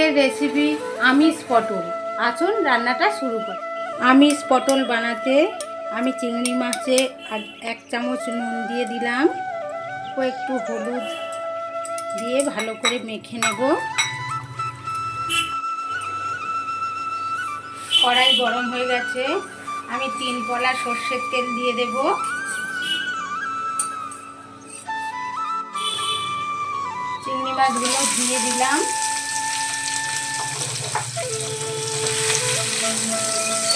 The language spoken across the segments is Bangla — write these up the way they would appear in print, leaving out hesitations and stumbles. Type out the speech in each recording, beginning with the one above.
আজকের রেসিপি আমিষ পটল। আসুন রান্নাটা শুরু করি। আমিষ পটল বানাতে আমি চিংড়ি মাছে 1 চামচ নুন দিয়ে দিলাম ও একটু হলুদ দিয়ে ভালো করে মেখে নেব। কড়াই গরম হয়ে গেছে, আমি 3 পলা সর্ষের তেল দিয়ে দেব। চিংড়ি মাছগুলো দিয়ে দিলাম।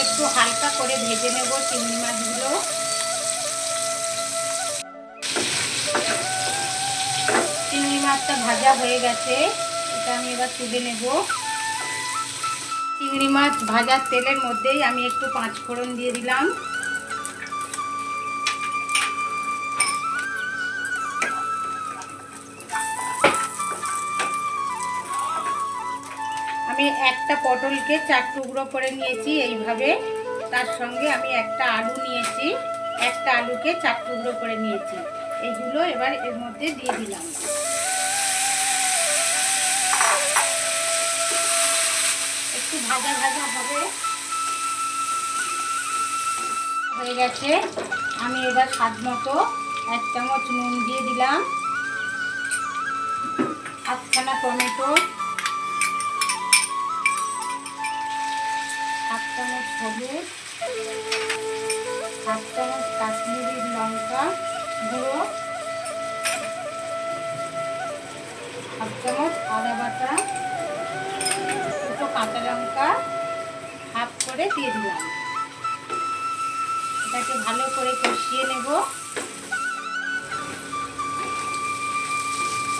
একটু হালকা করে ভেজে নেব চিংড়ি মাছগুলো। চিংড়ি মাছটা ভাজা হয়ে গেছে, এটা আমি এবার তুলে নেব। চিংড়ি মাছ ভাজার তেলের মধ্যেই আমি একটু 5 ফোড়ন দিয়ে দিলাম। আমি একটা পটলকে 4 টুকরো করে নিয়েছি এইভাবে। তার সঙ্গে আমি একটা আলু নিয়েছি, একটা আলুকে 4 টুকরো করে নিয়েছি। এইগুলো এবার এর মধ্যে দিয়ে দিলাম। একটু ভাজা ভাজা হবে, হয়ে গেছে। আমি এবার স্বাদ মতো 1 চামচ নুন দিয়ে দিলাম, 8খানা টমেটো, 1 চামচ হলুদ, 1 চামচ কাশ্মীরি লঙ্কা গুঁড়ো, 1 চামচ আদা বাটা, 2টো কাঁচা লঙ্কা হাফ করে দিয়ে দিলাম। এটাকে ভালো করে কষিয়ে নেব।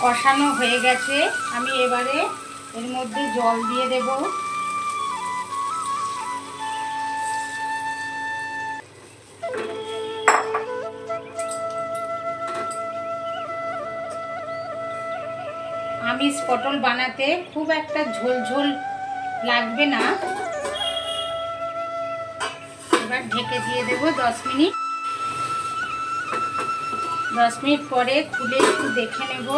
কষানো হয়ে গেছে, আমি এবারে এর মধ্যে জল দিয়ে দেব। আমিষ পটল বানাতে খুব একটা ঝোল ঝোল লাগবে না। এবার ঢেকে দিয়ে দেব 10 মিনিট। 10 মিনিট পরে খুলে একটু দেখে নেব।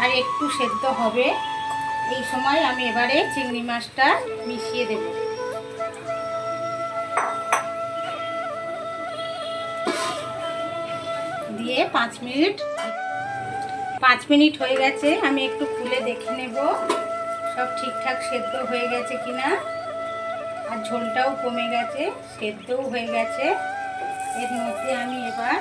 আর একটু সেদ্ধ হবে, এই সময় আমি এবারে চিংড়ি মাছটা মিশিয়ে দেব। দিয়ে 5 মিনিট হয়ে গেছে, আমি একটু খুলে দেখে নেব সব ঠিকঠাক সেদ্ধ হয়ে গেছে কিনা। আর ঝোলটাও কমে গেছে, সেদ্ধও হয়ে গেছে। এর মধ্যে আমি এবার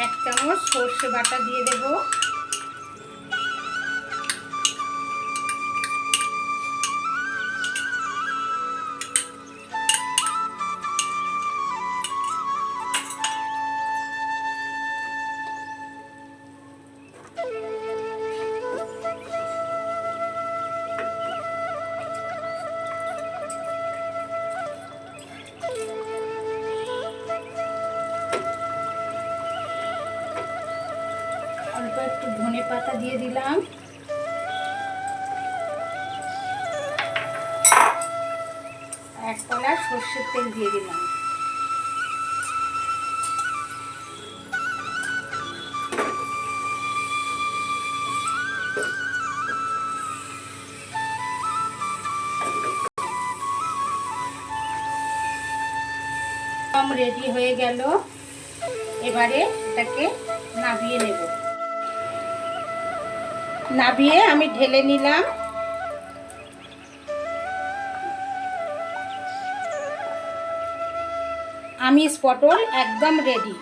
1 চামচ সর্ষে বাটা দিয়ে দেব। অল্প একটু ধনে পাতা দিয়ে দিলাম। এক কলা সর্ষের তেল দিয়ে দিলাম। রেডি হয়ে গেল, এবারে এটাকে নামিয়ে নেব। নামিয়ে আমি ঢেলে নিলাম। আমিষ পটল একদম রেডি।